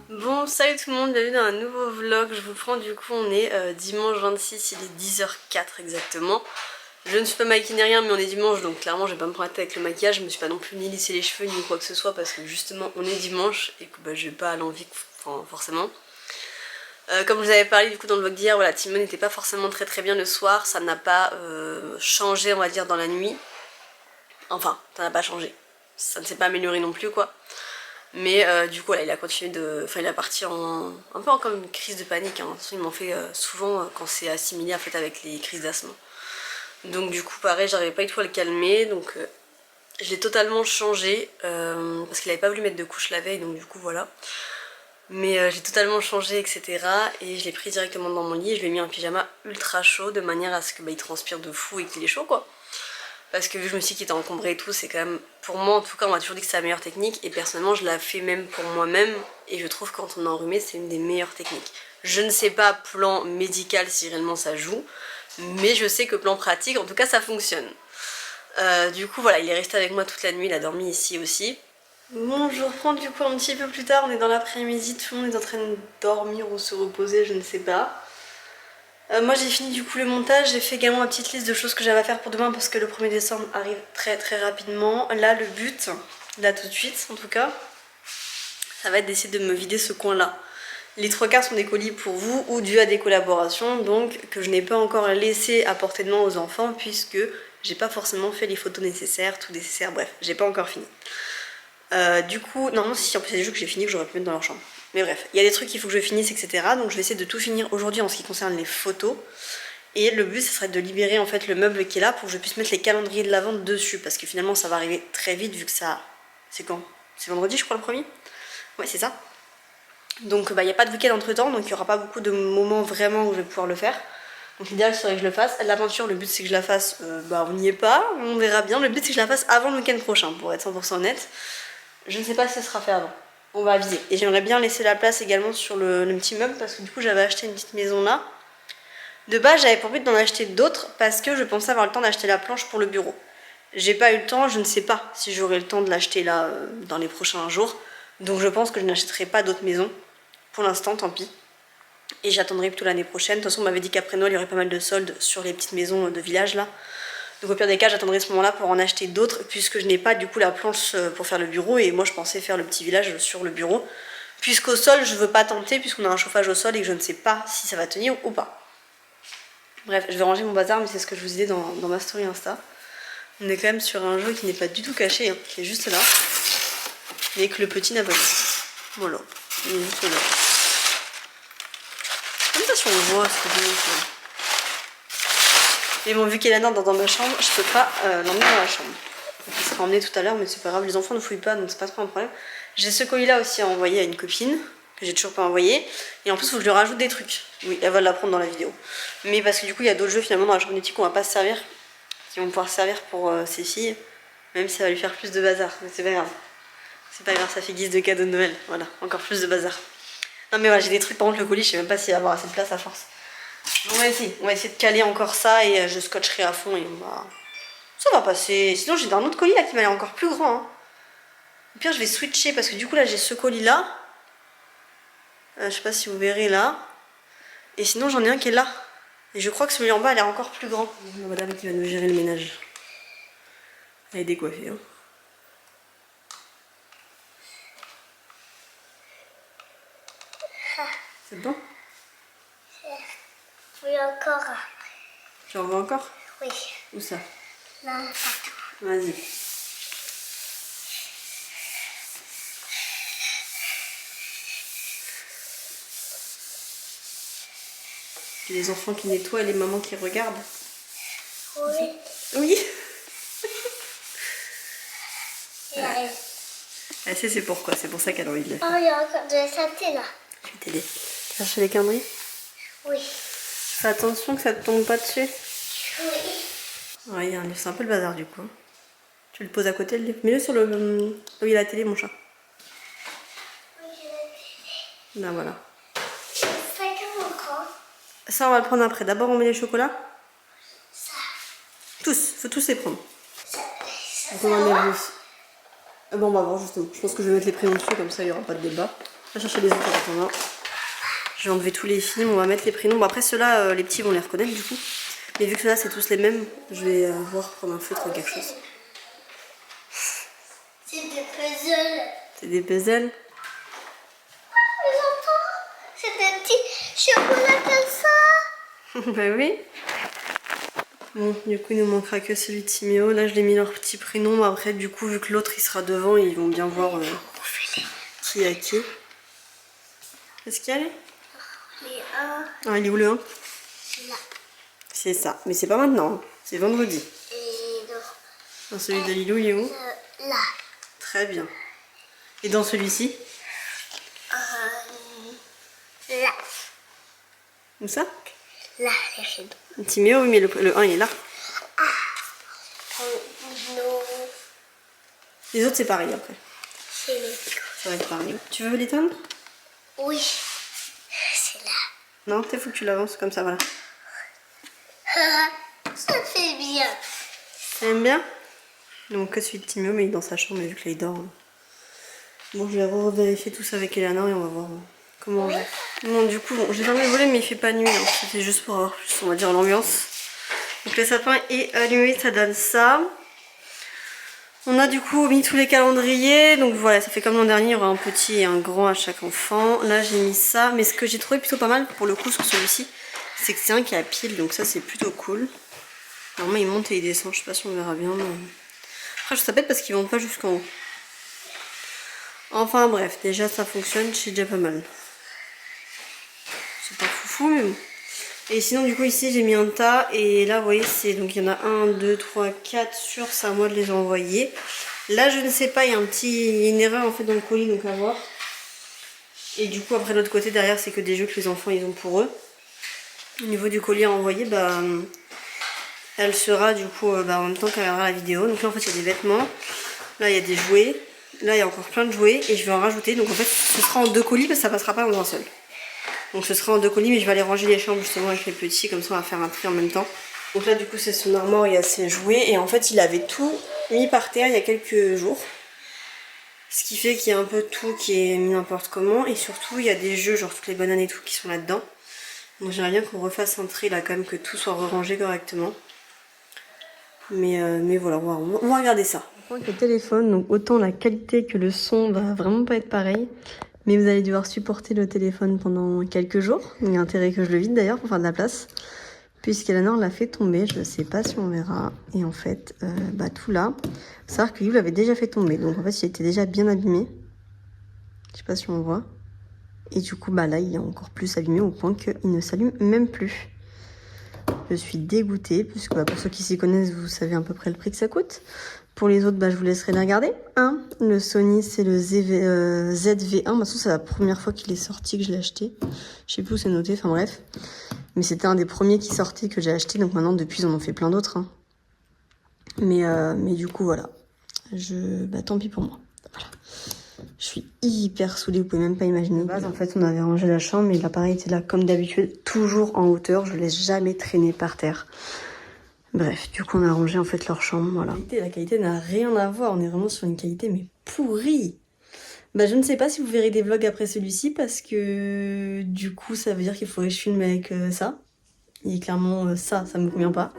Bon, salut tout le monde, bienvenue dans un nouveau vlog. Je vous prends, du coup on est dimanche 26, il est 10h04 exactement. Je ne suis pas maquillée ni rien, mais on est dimanche, donc clairement je vais pas me prendre la tête avec le maquillage. Je me suis pas non plus ni lissé les cheveux ni quoi que ce soit, parce que justement on est dimanche et que bah, je vais pas à l'envie, enfin, forcément. Comme je vous avais parlé du coup dans le vlog d'hier, voilà, Timon n'était pas forcément très bien le soir, ça n'a pas changé on va dire dans la nuit. Enfin, ça n'a pas changé, ça ne s'est pas amélioré non plus quoi. Mais du coup, là, il a continué de... Enfin, il a parti en... un peu comme une crise de panique. Hein. Il m'en fait souvent quand c'est assimilé en fait, avec les crises d'asthme. Donc du coup, pareil, j'arrivais pas du tout à le calmer. Donc je l'ai totalement changé. Parce qu'il avait pas voulu mettre de couche la veille. Donc du coup, voilà. Mais j'ai totalement changé, etc. Et je l'ai pris directement dans mon lit. Et je lui ai mis un pyjama ultra chaud. De manière à ce que il transpire de fou et qu'il est chaud, quoi. Parce que vu que je me suis dit qu'il était encombré et tout, c'est quand même, pour moi en tout cas, on m'a toujours dit que c'est la meilleure technique. Et personnellement, je la fais même pour moi-même. Et je trouve que quand on est enrhumé, c'est une des meilleures techniques. Je ne sais pas plan médical si réellement ça joue. Mais je sais que plan pratique, en tout cas, ça fonctionne. Du coup, voilà, il est resté avec moi toute la nuit. Il a dormi ici aussi. Bon, je reprends du coup un petit peu plus tard. On est dans l'après-midi. Tout le monde est en train de dormir ou se reposer, je ne sais pas. Moi j'ai fini du coup le montage, j'ai fait également ma petite liste de choses que j'avais à faire pour demain parce que le 1er décembre arrive très rapidement. Là le but, là tout de suite en tout cas, ça va être d'essayer de me vider ce coin là. Les 3/4 sont des colis pour vous ou dû à des collaborations donc que je n'ai pas encore laissé à portée de main aux enfants puisque j'ai pas forcément fait les photos nécessaires, tout nécessaire, bref, j'ai pas encore fini. Du coup, non, si en plus il y a des jeux que j'ai fini que j'aurais pu mettre dans leur chambre. Mais bref, il y a des trucs qu'il faut que je finisse, etc. Donc je vais essayer de tout finir aujourd'hui en ce qui concerne les photos. Et le but, ce serait de libérer en fait le meuble qui est là pour que je puisse mettre les calendriers de la vente dessus. Parce que finalement, ça va arriver très vite vu que ça... C'est quand? C'est vendredi, je crois, le premier? Ouais, c'est ça. Donc il n'y a pas de week-end entre temps, donc il n'y aura pas beaucoup de moments vraiment où je vais pouvoir le faire. Donc l'idéal serait que je le fasse. L'aventure, le but c'est que je la fasse, on n'y est pas, on verra bien. Le but c'est que je la fasse avant le week-end prochain, pour être 100% honnête. Je ne sais pas si ça sera fait avant. On va aviser. Et j'aimerais bien laisser la place également sur le petit meuble parce que du coup j'avais acheté une petite maison là. De base j'avais pour but d'en acheter d'autres parce que je pensais avoir le temps d'acheter la planche pour le bureau. J'ai pas eu le temps, je ne sais pas si j'aurai le temps de l'acheter là dans les prochains jours. Donc je pense que je n'achèterai pas d'autres maisons. Pour l'instant, tant pis. Et j'attendrai plutôt l'année prochaine. De toute façon on m'avait dit qu'après Noël il y aurait pas mal de soldes sur les petites maisons de village là. Donc au pire des cas, j'attendrai ce moment-là pour en acheter d'autres puisque je n'ai pas du coup la planche pour faire le bureau et moi je pensais faire le petit village sur le bureau. Puisqu'au sol, je veux pas tenter puisqu'on a un chauffage au sol et que je ne sais pas si ça va tenir ou pas. Bref, je vais ranger mon bazar mais c'est ce que je vous disais dans ma story Insta. On est quand même sur un jeu qui n'est pas du tout caché, hein, qui est juste là. Mais que le petit n'a pas vu. Voilà, il est juste là. Comme ça si on voit ce que je veux. Mais bon, vu qu'il est là dans ma chambre, je peux pas l'emmener dans la chambre. Donc, il sera emmené tout à l'heure, mais c'est pas grave, les enfants ne fouillent pas, donc c'est pas trop un problème. J'ai ce colis là aussi à envoyer à une copine, que j'ai toujours pas envoyé. Et en plus, il faut que je lui rajoute des trucs. Oui, elle va l'apprendre dans la vidéo. Mais parce que du coup, il y a d'autres jeux finalement dans la chambre d'études qu'on va pas se servir, qui vont pouvoir servir pour ses filles, même si ça va lui faire plus de bazar. Mais c'est pas grave. C'est pas grave, ça fait guise de cadeau de Noël. Voilà, encore plus de bazar. Non mais voilà, j'ai des trucs, par contre, le colis, je sais même pas s'il va avoir assez de place à force. On va essayer de caler encore ça et je scotcherai à fond et ça va passer. Sinon j'ai un autre colis là qui m'a l'air encore plus grand. Hein. Au pire je vais switcher parce que du coup là j'ai ce colis là. Je sais pas si vous verrez là. Et sinon j'en ai un qui est là. Et je crois que celui en bas a l'air encore plus grand. La madame qui va nous gérer le ménage. Elle est décoiffée. Hein. C'est bon? Oui, encore. J'en veux encore? Oui. Où ça? Là, partout. Vas-y. Les enfants qui nettoient et les mamans qui regardent. Oui. Oui. Elle sait c'est pourquoi, c'est pour ça qu'elle a envie de le faire. Oh, il y a encore de la saleté là. Je vais t'aider. Chercher les calendriers? Oui. Fais attention que ça te tombe pas dessus. Oui. Ouais, c'est un peu le bazar du coup. Tu le poses à côté, mets-le sur le... Là où il y a la télé, mon chat. Oui, je l'ai vu. Là, voilà. Ça comme encore. Ça, on va le prendre après. D'abord, on met les chocolats. Ça. Tous, faut tous les prendre. Ça Donc, on enlève Bon, on va voir justement. Je pense que je vais mettre les prénoms dessus, comme ça il n'y aura pas de débat. On va chercher les autres en attendant. Je vais enlever tous les films, on va mettre les prénoms. Bon, après ceux-là, les petits vont les reconnaître du coup. Mais vu que ceux-là c'est tous les mêmes, je vais voir prendre un feutre ou quelque chose. C'est des puzzles. C'est des puzzles. Les enfants, c'est des petits chocolats comme ça. Bah oui. Bon, du coup il nous manquera que celui de Timéo. Là je l'ai mis leur petit prénom. Après du coup vu que l'autre il sera devant, ils vont bien voir qui a qui. Est-ce qu'il y a les Ah, il est où le 1? C'est là. C'est ça, mais c'est pas maintenant, hein. C'est vendredi. Et Dans celui de Lilou, il est où? là. Très bien. Et dans celui-ci? Là. Où ça? Là, les rideaux. Timéo, oui, mais le 1 il est là. Non, Les autres c'est pareil après. c'est les Ça va être pareil. Tu veux l'éteindre? Oui, c'est là. Non, peut-être faut que tu l'avances comme ça, voilà. Ça fait bien. T'aimes bien? Donc que celui de Timéo, mais il est dans sa chambre, mais vu que là il dort. Bon, je vais revérifier tout ça avec Eleanor et on va voir comment on va. Bon, du coup, bon, j'ai fermé le volet, mais il fait pas nuit. Hein. C'était juste pour avoir plus, on va dire, l'ambiance. Donc le sapin est allumé, ça donne ça. On a du coup mis tous les calendriers. Donc voilà, ça fait comme l'an dernier, il y aura un petit et un grand à chaque enfant. Là, j'ai mis ça. Mais ce que j'ai trouvé plutôt pas mal pour le coup sur celui-ci, c'est que c'est un qui a pile. Donc ça, c'est plutôt cool. Normalement, il monte et il descend. Je sais pas si on verra bien. Mais... Après, je sais pas parce qu'il monte pas jusqu'en haut. Enfin bref, déjà ça fonctionne, c'est déjà pas mal. C'est pas foufou mais bon. Et sinon du coup ici j'ai mis un tas et là vous voyez c'est donc il y en a 1, 2, 3, 4 sur, c'est à moi de les envoyer. Là je ne sais pas, il y a une erreur en fait dans le colis donc à voir. Et du coup après l'autre côté derrière c'est que des jeux que les enfants ils ont pour eux. Au niveau du colis à envoyer bah elle sera du coup en même temps qu'elle regardera la vidéo. Donc là en fait il y a des vêtements, là il y a des jouets. Là il y a encore plein de jouets et je vais en rajouter. Donc en fait ce sera en 2 colis parce que ça passera pas dans un seul. Donc ce sera en 2 colis mais je vais aller ranger les chambres justement avec les petits. Comme ça on va faire un tri en même temps. Donc là du coup c'est son armoire, il y a ses jouets. Et en fait il avait tout mis par terre il y a quelques jours. Ce qui fait qu'il y a un peu tout qui est mis n'importe comment. Et surtout il y a des jeux genre toutes les bananes et tout qui sont là-dedans. Donc j'aimerais bien qu'on refasse un tri là quand même, que tout soit rangé correctement. Mais voilà, on va regarder ça. Avec le téléphone, donc autant la qualité que le son va vraiment pas être pareil. Mais vous allez devoir supporter le téléphone pendant quelques jours. Il y a intérêt que je le vide d'ailleurs pour faire de la place. Puisqu'Eleanor l'a fait tomber, je sais pas si on verra. Et en fait, tout là, faut savoir que Yul l'avait déjà fait tomber. Donc en fait, il était déjà bien abîmé. Je sais pas si on voit. Et du coup, là, il est encore plus abîmé au point qu'il ne s'allume même plus. Je suis dégoûtée, puisque pour ceux qui s'y connaissent, vous savez à peu près le prix que ça coûte. Pour les autres, je vous laisserai les regarder. Le Sony, c'est le ZV1. C'est la première fois qu'il est sorti que je l'ai acheté. Je sais plus où c'est noté, enfin bref. Mais c'était un des premiers qui sortait que j'ai acheté. Donc maintenant, depuis, ils en ont fait plein d'autres. Mais du coup, voilà. Tant pis pour moi. Voilà. Je suis hyper saoulée, vous pouvez même pas imaginer. De base, en fait, on avait rangé la chambre et l'appareil était là comme d'habitude, toujours en hauteur. Je laisse jamais traîner par terre. Bref, du coup, on a rangé en fait leur chambre, voilà. La qualité n'a rien à voir. On est vraiment sur une qualité mais pourrie. Je ne sais pas si vous verrez des vlogs après celui-ci parce que du coup, ça veut dire qu'il faudrait que je filme avec ça. Et clairement, ça me convient pas.